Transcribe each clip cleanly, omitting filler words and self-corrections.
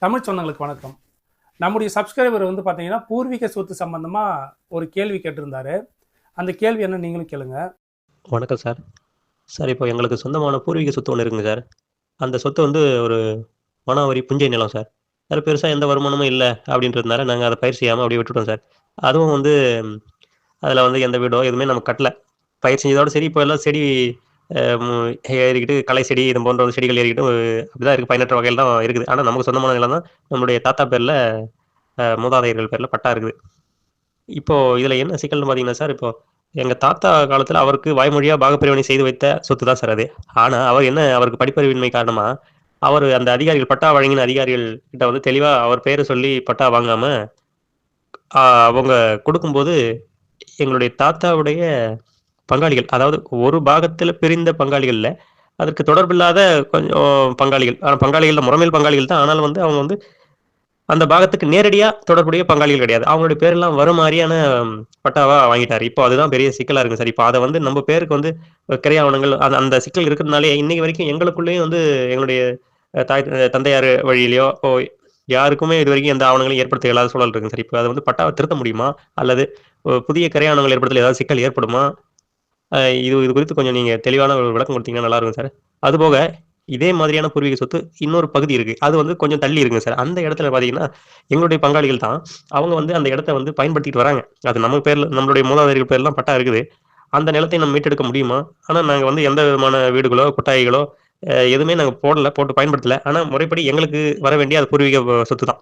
தமிழ் சொந்தங்களுக்கு வணக்கம். நம்முடைய சப்ஸ்கிரைபர் வந்து பார்த்தீங்கன்னா, பூர்வீக சொத்து சம்பந்தமா ஒரு கேள்வி கேட்டிருந்தாரு. அந்த கேள்வி என்ன நீங்களும் கேளுங்க. வணக்கம் சார். சார் இப்போ எங்களுக்கு சொந்தமான பூர்வீக சொத்து ஒண்ணு இருக்குங்க சார். அந்த சொத்து வந்து ஒரு மானாவாரி புஞ்சை நிலம் சார். அதில பெருசா எந்த வருமானமும் இல்ல அப்படின்றதுனால நாங்க அத பயிர் செய்யாம அப்படியே விட்டுட்டோம் சார். அதுவும் வந்து அதில வந்து எந்த வீடோ எதுவுமே நம்ம கட்டல. பயிர் செஞ்சதோட சரி, இப்போ எல்லாம் செடி அ மு ஏறிக்கிட்டு களை செடி இது போன்ற செடிகள் ஏறிக்கிட்டு அப்படிதான் இருக்கு. பயனற்ற வகையில தான் இருக்குது. ஆனா நமக்கு சொந்தமான நிலம் தான். நம்மளுடைய தாத்தா பேர்ல மூதாதையர்கள் பேர்ல பட்டா இருக்குது. இப்போ இதில என்ன சிக்கல்னு பார்த்தீங்கன்னா சார், இப்போ எங்க தாத்தா காலத்தில அவருக்கு வாய்மொழியா பாகப்பிரிவினை செய்து வைத்த சொத்து தான் சார் அது. ஆனா, அவருக்கு படிப்பறிவின்மை காரணமா, அவரு அந்த அதிகாரிகள் பட்டா வழங்கின அதிகாரிகள் கிட்ட வந்து தெளிவா அவர் பேர சொல்லி பட்டா வாங்காம, அ அவங்க குடுக்கும்போது, எங்களுடைய தாத்தாவுடைய பங்காளிகள், அதாவது ஒரு பாகத்தில பிரிந்த பங்காளிகள் இல்ல. அதற்கு தொடர்பில்லாத கொஞ்சம் பங்காளிகள். ஆனா பங்காளிகள்ல முறமேல் பங்காளிகள் தான். ஆனாலும் வந்து அவங்க வந்து அந்த பாகத்துக்கு நேரடியா தொடர்புடைய பங்காளிகள் கிடையாது. அவங்களுடைய பேரெல்லாம் வரும் மாரியான பட்டாவா வாங்கிட்டாரு. இப்போ அதுதான் பெரிய சிக்கலா இருக்கு சார். இப்ப அத வந்து நம்ம பேருக்கு வந்து கிரை ஆவணங்கள் அந்த அந்த சிக்கல் இருக்கிறதுனாலே இன்னைக்கு வரைக்கும் எங்களுக்குள்ளேயும் வந்து எங்களுடைய தந்தையார் வழியிலயோ, யாருக்குமே இதுவரைக்கும் எந்த ஆவணங்களையும் ஏற்படுத்த இயலாத சூழல் இருக்குங்க சார். இப்ப அத வந்து பட்டாவ திருத்த முடியுமா? அல்லது புதிய கிரை ஆவணங்கள் ஏற்படுத்தல ஏதாவது சிக்கல் ஏற்படுமா? அ இது இது குறித்து கொஞ்சம் நீங்க தெளிவான ஒரு விளக்கம் குடுத்தீங்கன்னா நல்லா இருக்கும் சார். அதுபோக இதே மாதிரியான பூர்வீக சொத்து இன்னொரு பகுதி இருக்கு. அது வந்து கொஞ்சம் தள்ளி இருக்குங்க சார். அந்த இடத்துல பார்த்தீங்கன்னா, எங்களுடைய பங்காளிகள் தான். அவங்க வந்து அந்த இடத்த வந்து பயன்படுத்திட்டு வராங்க. அது நம்ம பேர்ல நம்மளுடைய மூதாதையர்கள் பேர்லாம் பட்டா இருக்குது. அந்த நிலத்தை நம்ம மீட்டெடுக்க முடியுமா? ஆனா நாங்க வந்து எந்த விதமான வீடுகளோ, கொட்டாய்களோ எதுவுமே நாங்க போடல, போட்டு பயன்படுத்தல. ஆனா முறைப்படி எங்களுக்கு வர வேண்டிய அது பூர்வீக சொத்து தான்.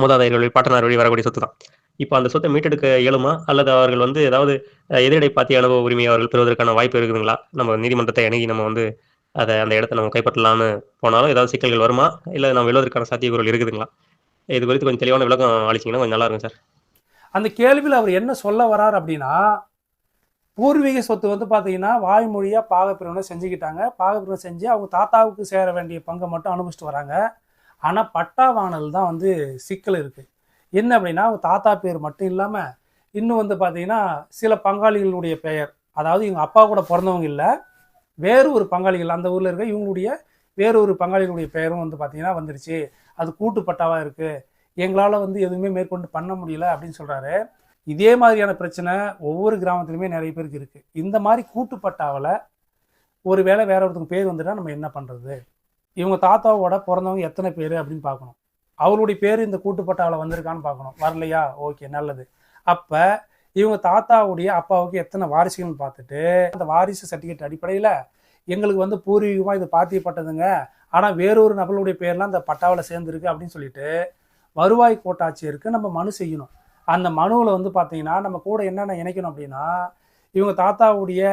மூதாதையர்கள் வழி, பாட்டனார் வழி வரக்கூடிய சொத்து தான். இப்ப அந்த சொத்த மீட்டெடுக்க இயலுமா? அல்லது அவர்கள் வந்து ஏதாவது எதிரிடை பாத்திய அனுபவ உரிமையை அவர்கள் பெறுவதற்கான வாய்ப்பு இருக்குதுங்களா? நம்ம நீதிமன்றத்தை அணுகி நம்ம வந்து அந்த இடத்த நம்ம கைப்பற்றலான்னு போனாலும் ஏதாவது சிக்கல்கள் வருமா? இல்ல நம்ம வெல்வதற்கான சாத்தியக்கூறுகள் இருக்குதுங்களா? இது குறித்து கொஞ்சம் தெளிவான விளக்கம் அளிச்சீங்கன்னா கொஞ்சம் நல்லா இருக்கும் சார். அந்த கேள்வியில அவர் என்ன சொல்ல வரார் அப்படின்னா, பூர்வீக சொத்து வந்து பார்த்தீங்கன்னா, வாய்மொழியா பாகப்பிரிவினை செஞ்சுக்கிட்டாங்க. பாகப்பிரிவினை செஞ்சு அவங்க தாத்தாவுக்கு சேர வேண்டிய பங்கை மட்டும் அனுபவிச்சுட்டு வராங்க. ஆனா, பட்டா வாங்கினதுல தான் வந்து சிக்கல் இருக்கு. என்ன அப்படின்னா, அவங்க தாத்தா பேர் மட்டும் இல்லாம, இன்னும் வந்து பார்த்தீங்கன்னா, சில பங்காளிகளுடைய பெயர். அதாவது இவங்க அப்பா கூட பொறந்தவங்க இல்ல. வேறு ஒரு பங்காளிகள் அந்த ஊர்ல இருக்க இவங்களுடைய வேறு ஒரு பங்காளிகளுடைய பெயரும் வந்து பார்த்தீங்கன்னா வந்துருச்சு. அது கூட்டு பட்டாவா இருக்கு. எங்களால வந்து எதுவுமே மேற்கொண்டு பண்ண முடியல அப்படின்னு சொல்றாரு. இதே மாதிரியான பிரச்சனை ஒவ்வொரு கிராமத்திலுமே நிறைய பேருக்கு இருக்கு. இந்த மாதிரி கூட்டு பட்டாவுல ஒரு வேளை வேற ஒருத்தவங்க பேர் வந்துட்டா நம்ம என்ன பண்றது? இவங்க தாத்தாவோட பிறந்தவங்க எத்தனை பேர் அப்படின்னு பார்க்கணும். அவருடைய பேர் இந்த கூட்டு பட்டாவில் வந்திருக்கான்னு பார்க்கணும். வரலையா? ஓகே, நல்லது. அப்ப இவங்க தாத்தாவுடைய அப்பாவுக்கு எத்தனை வாரிசுகள்னு பார்த்துட்டு அந்த வாரிசு சர்டிஃபிகேட் அடிப்படையில் எங்களுக்கு வந்து பூர்வீகமாக இது பாத்தியப்பட்டதுங்க, ஆனால் வேறொரு நபர்களுடைய பேர்லாம் அந்த பட்டாவில் சேர்ந்துருக்கு அப்படின்னு சொல்லிட்டு வருவாய் கோட்டாட்சியருக்கு நம்ம மனு செய்யணும். அந்த மனுவில் வந்து பார்த்தீங்கன்னா நம்ம கூட என்னென்ன இணைக்கணும் அப்படின்னா, இவங்க தாத்தாவுடைய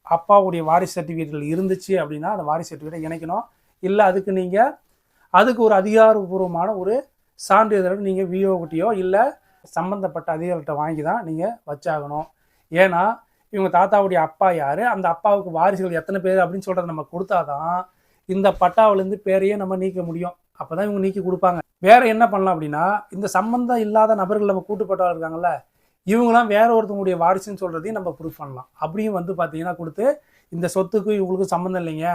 அப்பாவுடைய வாரிசு சர்டிஃபிகேட்கள் இருந்துச்சு அப்படின்னா அந்த வாரிசு சர்டிஃபிகேட்டை இணைக்கணும். இல்லை அதுக்கு ஒரு அதிகாரப்பூர்வமான ஒரு சான்றிதழ் நீங்கள் விஓகிட்டையோ இல்லை சம்மந்தப்பட்ட அதிகாரிகிட்ட வாங்கி தான் நீங்கள் வச்சாகணும். ஏன்னா இவங்க தாத்தாவுடைய அப்பா யார், அந்த அப்பாவுக்கு வாரிசுகள் எத்தனை பேர் அப்படின்னு சொல்கிறத நம்ம கொடுத்தாதான் இந்த பட்டாவிலேருந்து பேரையே நம்ம நீக்க முடியும். அப்போ தான் இவங்க நீக்கி கொடுப்பாங்க. வேற என்ன பண்ணலாம் அப்படின்னா, இந்த சம்பந்தம் இல்லாத நபர்கள் நம்ம கூட்டுப்பட்டவர்கள் இருக்காங்கல்ல, இவங்களாம் வேற ஒருத்தவங்களுடைய வாரிசுன்னு சொல்கிறதையும் நம்ம ப்ரூஃப் பண்ணலாம். அப்படியும் வந்து பார்த்தீங்கன்னா கொடுத்து இந்த சொத்துக்கும் இவங்களுக்கும் சம்மந்தம் இல்லைங்க,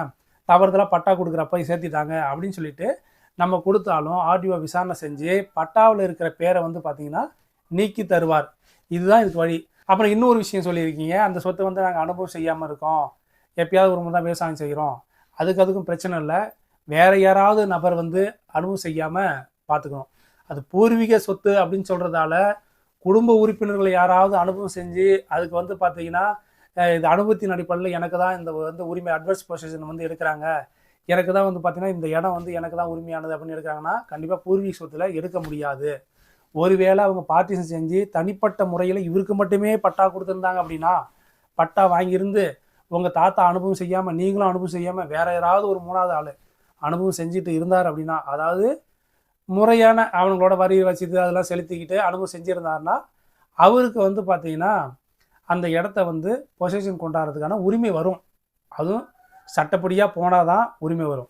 தவறுதலாக பட்டா கொடுக்குறப்ப சேர்த்திட்டாங்க அப்படின்னு சொல்லிட்டு நம்ம கொடுத்தாலும் ஆர்டிஓ விசாரணை செஞ்சு பட்டாவில் இருக்கிற பேரை வந்து பார்த்தீங்கன்னா நீக்கி தருவார். இதுதான் இதுக்கு வழி. அப்புறம் இன்னொரு விஷயம் சொல்லியிருக்கீங்க, அந்த சொத்தை வந்து நாங்கள் அனுபவம் செய்யாமல் இருக்கோம், எப்பயாவது ஒரு முறை தான் விவசாயம் செய்கிறோம். அதுக்கும் பிரச்சனை இல்லை. வேற யாராவது நபர் வந்து அனுபவம் செய்யாமல் பார்த்துக்கணும். அது பூர்வீக சொத்து அப்படின்னு சொல்கிறதால குடும்ப உறுப்பினர்களை யாராவது அனுபவம் செஞ்சு அதுக்கு வந்து பார்த்தீங்கன்னா இது அனுபவத்தின் அடிப்படையில் எனக்கு தான் இந்த வந்து உரிமை அட்வர்ஸ் பொசிஷன் வந்து எடுக்கிறாங்க, எனக்கு தான் வந்து பார்த்தீங்கன்னா இந்த இடம் வந்து எனக்கு தான் உரிமையானது அப்படின்னு எடுக்கிறாங்கன்னா கண்டிப்பாக பூர்வீக சொத்தில் எடுக்க முடியாது. ஒருவேளை அவங்க பார்ட்டிஷன் செஞ்சு தனிப்பட்ட முறையில் இவருக்கு மட்டுமே பட்டா கொடுத்துருந்தாங்க அப்படின்னா, பட்டா வாங்கியிருந்து உங்கள் தாத்தா அனுபவம் செய்யாமல் நீங்களும் அனுபவம் செய்யாமல் வேற யாராவது ஒரு மூணாவது ஆள் அனுபவம் செஞ்சுட்டு இருந்தார் அப்படின்னா, அதாவது முறையான அவங்களோட வரி வச்சுட்டு அதெல்லாம் செலுத்திக்கிட்டு அனுபவம் செஞ்சுருந்தாருன்னா அவருக்கு வந்து பார்த்தீங்கன்னா அந்த இடத்த வந்து பொசஷன் கொண்டாடுறதுக்கான உரிமை வரும். அதுவும் சட்டப்படியாக போனால் தான் உரிமை வரும்.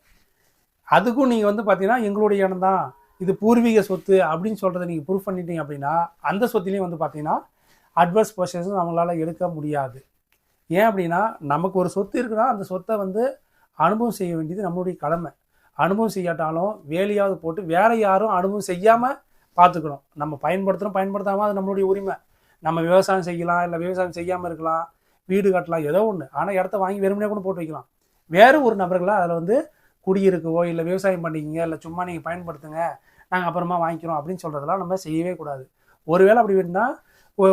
அதுக்கும் நீங்கள் வந்து பார்த்தீங்கன்னா எங்களுடைய இடம் தான், இது பூர்வீக சொத்து அப்படின்னு சொல்கிறத நீங்கள் ப்ரூஃப் பண்ணிட்டீங்க அப்படின்னா அந்த சொத்துலேயும் வந்து பார்த்தீங்கன்னா அட்வர்ஸ் பொசிஷன் அவங்களால எடுக்க முடியாது. ஏன் அப்படின்னா நமக்கு ஒரு சொத்து இருக்குன்னா அந்த சொத்தை வந்து அனுபவம் செய்ய வேண்டியது நம்மளுடைய கடமை. அனுபவம் செய்யாட்டாலும் வேலையாவது போட்டு வேற யாரும் அனுபவம் செய்யாமல் பார்த்துக்கணும். நம்ம பயன்படுத்தாமல் அது நம்மளுடைய உரிமை. நம்ம விவசாயம் செய்யலாம், இல்லை விவசாயம் செய்யாமல் இருக்கலாம், வீடு கட்டலாம், ஏதோ ஒன்று. ஆனால் இடத்த வாங்கி வெறுமனே கூட போட்டு வைக்கலாம். வேறு ஒரு நபர்களாக அதில் வந்து குடியிருக்கவோ இல்லை விவசாயம் பண்ணிக்கிங்க, இல்லை சும்மா நீங்கள் பயன்படுத்துங்க, நாங்கள் அப்புறமா வாங்கிக்கிறோம் அப்படின்னு சொல்கிறதெல்லாம் நம்ம செய்யவே கூடாது. ஒருவேளை அப்படி வேணும்னா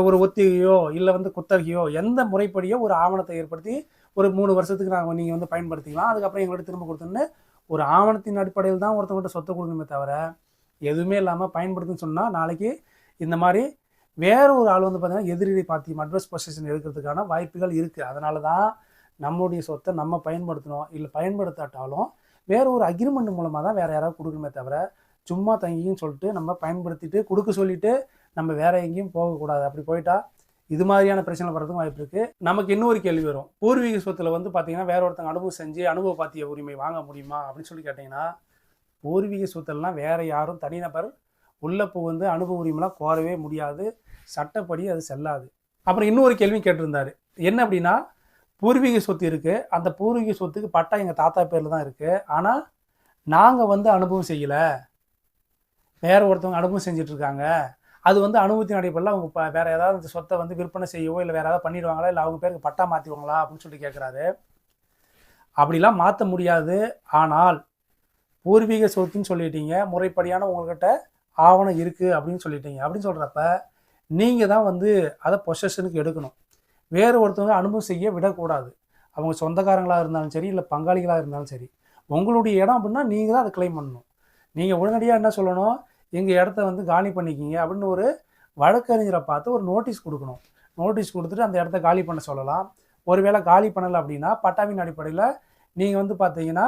ஒரு ஒத்திகையோ இல்லை வந்து குத்தகையோ எந்த முறைப்படியோ ஒரு ஆவணத்தை ஏற்படுத்தி ஒரு 3 வருஷத்துக்கு நீங்கள் வந்து பயன்படுத்திக்கலாம், அதுக்கப்புறம் எங்கள்கிட்ட திரும்ப கொடுத்துன்னு ஒரு ஆவணத்தின் அடிப்படையில் தான் ஒருத்தவங்கள்ட்ட சொத்தை கொடுக்கணுமே தவிர எதுவுமே இல்லாமல் பயன்படுத்துன்னு சொன்னால் நாளைக்கு இந்த மாதிரி வேற ஒரு ஆள் வந்து பார்த்தீங்கன்னா எதிரி பாத்தியம் அட்வர்ஸ் பொசிஷன் எடுக்கிறதுக்கான வாய்ப்புகள் இருக்குது. அதனால தான் நம்மளுடைய சொத்தை நம்ம பயன்படுத்தணும். இல்லை பயன்படுத்தாட்டாலும் வேற ஒரு அக்ரிமெண்ட் மூலமாக தான் வேறு யாராவது கொடுக்கணுமே தவிர சும்மா தங்கின்னு சொல்லிட்டு நம்ம பயன்படுத்திட்டு கொடுக்க சொல்லிட்டு நம்ம வேற எங்கேயும் போகக்கூடாது. அப்படி போயிட்டா இது மாதிரியான பிரச்சனை வர்றதுக்கும் வாய்ப்பு இருக்குது. நமக்கு இன்னொரு கேள்வி வரும், பூர்வீக சொத்தில் வந்து பார்த்தீங்கன்னா வேற ஒருத்தங்க அனுபவம் செஞ்சு அனுபவ பாத்திய உரிமை வாங்க முடியுமா அப்படின்னு சொல்லி கேட்டிங்கன்னா, பூர்வீக சொத்துலாம் வேற யாரும் தனிநபர் உள்ள புகுந்து அனுபவ உரிமைலாம் கோரவே முடியாது. சட்டப்படி அது செல்லாது. அப்புறம் இன்னொரு கேள்வி கேட்டிருந்தாரு, என்ன அப்படின்னா, பூர்வீக சொத்து இருக்குது, அந்த பூர்வீக சொத்துக்கு பட்டா எங்கள் தாத்தா பேரில் தான் இருக்குது, ஆனால் நாங்கள் வந்து அனுபவம் செய்யலை, வேற ஒருத்தவங்க அனுபவம் செஞ்சிட்ருக்காங்க, அது வந்து அனுபவத்தின் அடிப்படையில் அவங்க வேற ஏதாவது அந்த சொத்தை வந்து விற்பனை செய்யவோ இல்லை வேற ஏதாவது பண்ணிடுவாங்களா, இல்லை அவங்க பேருக்கு பட்டா மாற்றிடுவாங்களா அப்படின்னு சொல்லி கேட்குறாரு. அப்படிலாம் மாற்ற முடியாது. ஆனால் பூர்வீக சொத்துன்னு சொல்லிட்டீங்க, முறைப்படியான உங்கள்கிட்ட ஆவணம் இருக்குது அப்படின்னு சொல்லிட்டீங்க. அப்படின்னு சொல்கிறப்ப நீங்கள் தான் வந்து அதை பொசஷனுக்கு எடுக்கணும். வேறு ஒருத்தவங்க அனுபவம் செய்ய விடக்கூடாது. அவங்க சொந்தக்காரங்களாக இருந்தாலும் சரி, இல்லை பங்காளிகளாக இருந்தாலும் சரி, உங்களுடைய இடம் அப்படின்னா நீங்கள் தான் அதை கிளைம் பண்ணணும். நீங்கள் உடனடியாக என்ன சொல்லணும், எங்கள் இடத்த வந்து காலி பண்ணிக்கிங்க அப்படின்னு ஒரு வழக்கறிஞரை பார்த்து ஒரு நோட்டீஸ் கொடுக்கணும். நோட்டீஸ் கொடுத்துட்டு அந்த இடத்த காலி பண்ண சொல்லலாம். ஒருவேளை காலி பண்ணலை அப்படின்னா பட்டாவின் அடிப்படையில் நீங்கள் வந்து பார்த்தீங்கன்னா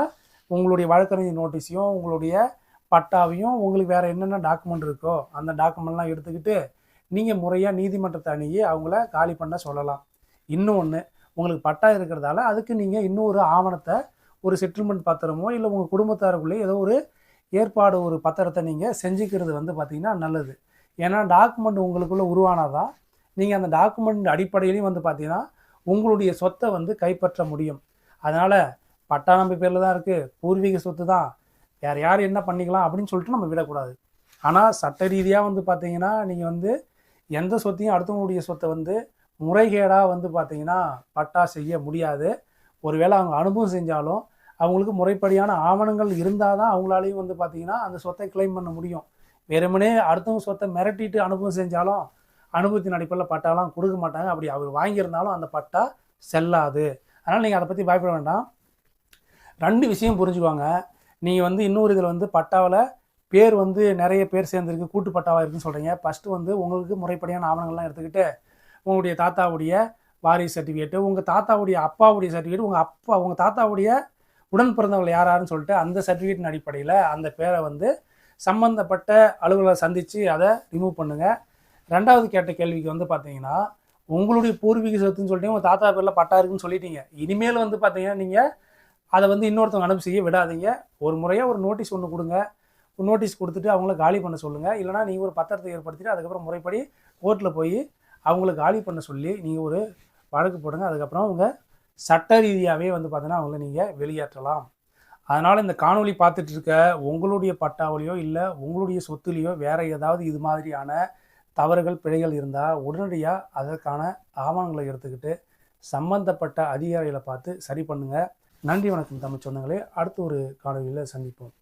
உங்களுடைய வழக்கறிஞர் நோட்டீஸையும் உங்களுடைய பட்டாவையும் உங்களுக்கு வேறு என்னென்ன டாக்குமெண்ட் இருக்கோ அந்த டாக்குமெண்ட்லாம் எடுத்துக்கிட்டு நீங்கள் முறையாக நீதிமன்றத்தை அணுகி அவங்கள காலி பண்ண சொல்லலாம். இன்னொன்று, உங்களுக்கு பட்டா இருக்கிறதால அதுக்கு நீங்கள் இன்னொரு ஆவணத்தை ஒரு செட்டில்மெண்ட் பத்திரமோ இல்லை உங்கள் குடும்பத்தாருக்குள்ளே ஏதோ ஒரு ஏற்பாடு ஒரு பத்திரத்தை நீங்கள் செஞ்சுக்கிறது வந்து பார்த்திங்கன்னா நல்லது. ஏன்னா டாக்குமெண்ட் உங்களுக்குள்ளே உருவானாதான் நீங்கள் அந்த டாக்குமெண்ட் அடிப்படையிலையும் வந்து பார்த்திங்கன்னா உங்களுடைய சொத்தை வந்து கைப்பற்ற முடியும். அதனால் பட்டா நம்ம பேரில் தான் இருக்குது, பூர்வீக சொத்து தான், யார் என்ன பண்ணிக்கலாம் அப்படின்னு சொல்லிட்டு நம்ம விடக்கூடாது. ஆனால் சட்ட ரீதியாக வந்து பார்த்திங்கன்னா நீங்கள் வந்து எந்த சொத்தையும் அடுத்தவங்களுடைய சொத்தை வந்து முறைகேடாக வந்து பார்த்திங்கன்னா பட்டா செய்ய முடியாது. ஒருவேளை அவங்க அனுபவம் செஞ்சாலும் அவங்களுக்கு முறைப்படியான ஆவணங்கள் இருந்தால் தான் அவங்களாலையும் வந்து பார்த்திங்கன்னா அந்த சொத்தை கிளைம் பண்ண முடியும். வெறுமனே அடுத்தவங்க சொத்தை மிரட்டிட்டு அனுபவம் செஞ்சாலும் அனுபவத்தின் அடிப்படையில் பட்டாலாம் கொடுக்க மாட்டாங்க. அப்படி அவர் வாங்கியிருந்தாலும் அந்த பட்டா செல்லாது. அதனால் நீங்கள் அதை பற்றி பயப்பட வேண்டாம். 2 விஷயம் புரிஞ்சுக்குவாங்க. நீங்கள் வந்து இன்னொரு இதில் வந்து பட்டாவில் பேர் வந்து நிறைய பேர் சேர்ந்துருக்கு, கூட்டு பட்டாவாக இருக்குன்னு சொல்கிறீங்க. ஃபஸ்ட்டு வந்து உங்களுக்கு முறைப்படியான ஆவணங்கள்லாம் எடுத்துக்கிட்டு உங்களுடைய தாத்தாவுடைய வாரிசு சர்டிஃபிகேட்டு, உங்கள் தாத்தாவுடைய அப்பாவுடைய சர்டிஃபிகேட், உங்கள் தாத்தாவுடைய உடன் பிறந்தவர்கள் யாராருன்னு சொல்லிட்டு அந்த சர்டிஃபிகேட்டின் அடிப்படையில் அந்த பேரை வந்து சம்மந்தப்பட்ட அலுவலரை சந்தித்து அதை ரிமூவ் பண்ணுங்கள். 2வது கேட்ட கேள்விக்கு வந்து பார்த்தீங்கன்னா, உங்களுடைய பூர்வீக சொத்துன்னு சொல்லிட்டு உங்கள் தாத்தா பேரில் பட்டா இருக்குன்னு சொல்லிட்டீங்க. இனிமேல் வந்து பார்த்தீங்கன்னா நீங்கள் அதை வந்து இன்னொருத்தவங்க அனுப்பி செய்ய விடாதீங்க. ஒரு முறையாக ஒரு நோட்டீஸ் ஒன்று கொடுங்க. நோட்டீஸ் கொடுத்துட்டு அவங்கள காலி பண்ண சொல்லுங்கள். இல்லைனா நீங்கள் ஒரு பத்திரத்தை ஏற்படுத்திட்டு அதுக்கப்புறம் முறைப்படி கோர்ட்டில் போய் அவங்கள காலி பண்ண சொல்லி நீங்கள் ஒரு வழக்கு போடுங்க. அதுக்கப்புறம் அவங்க சட்ட ரீதியாகவே வந்து பார்த்தீங்கன்னா அவங்கள நீங்கள் வெளியேற்றலாம். அதனால் இந்த காணொலி பார்த்துட்டு இருக்க உங்களுடைய பட்டாவிலையோ இல்லை உங்களுடைய சொத்துலேயோ வேறு ஏதாவது இது மாதிரியான தவறுகள் பிழைகள் இருந்தால் உடனடியாக அதற்கான ஆவணங்களை எடுத்துக்கிட்டு சம்பந்தப்பட்ட அதிகாரிகளை பார்த்து சரி பண்ணுங்கள். நன்றி, வணக்கம் தமிழ் சொந்தங்களே. அடுத்த ஒரு காணொலியில் சந்திப்போம்.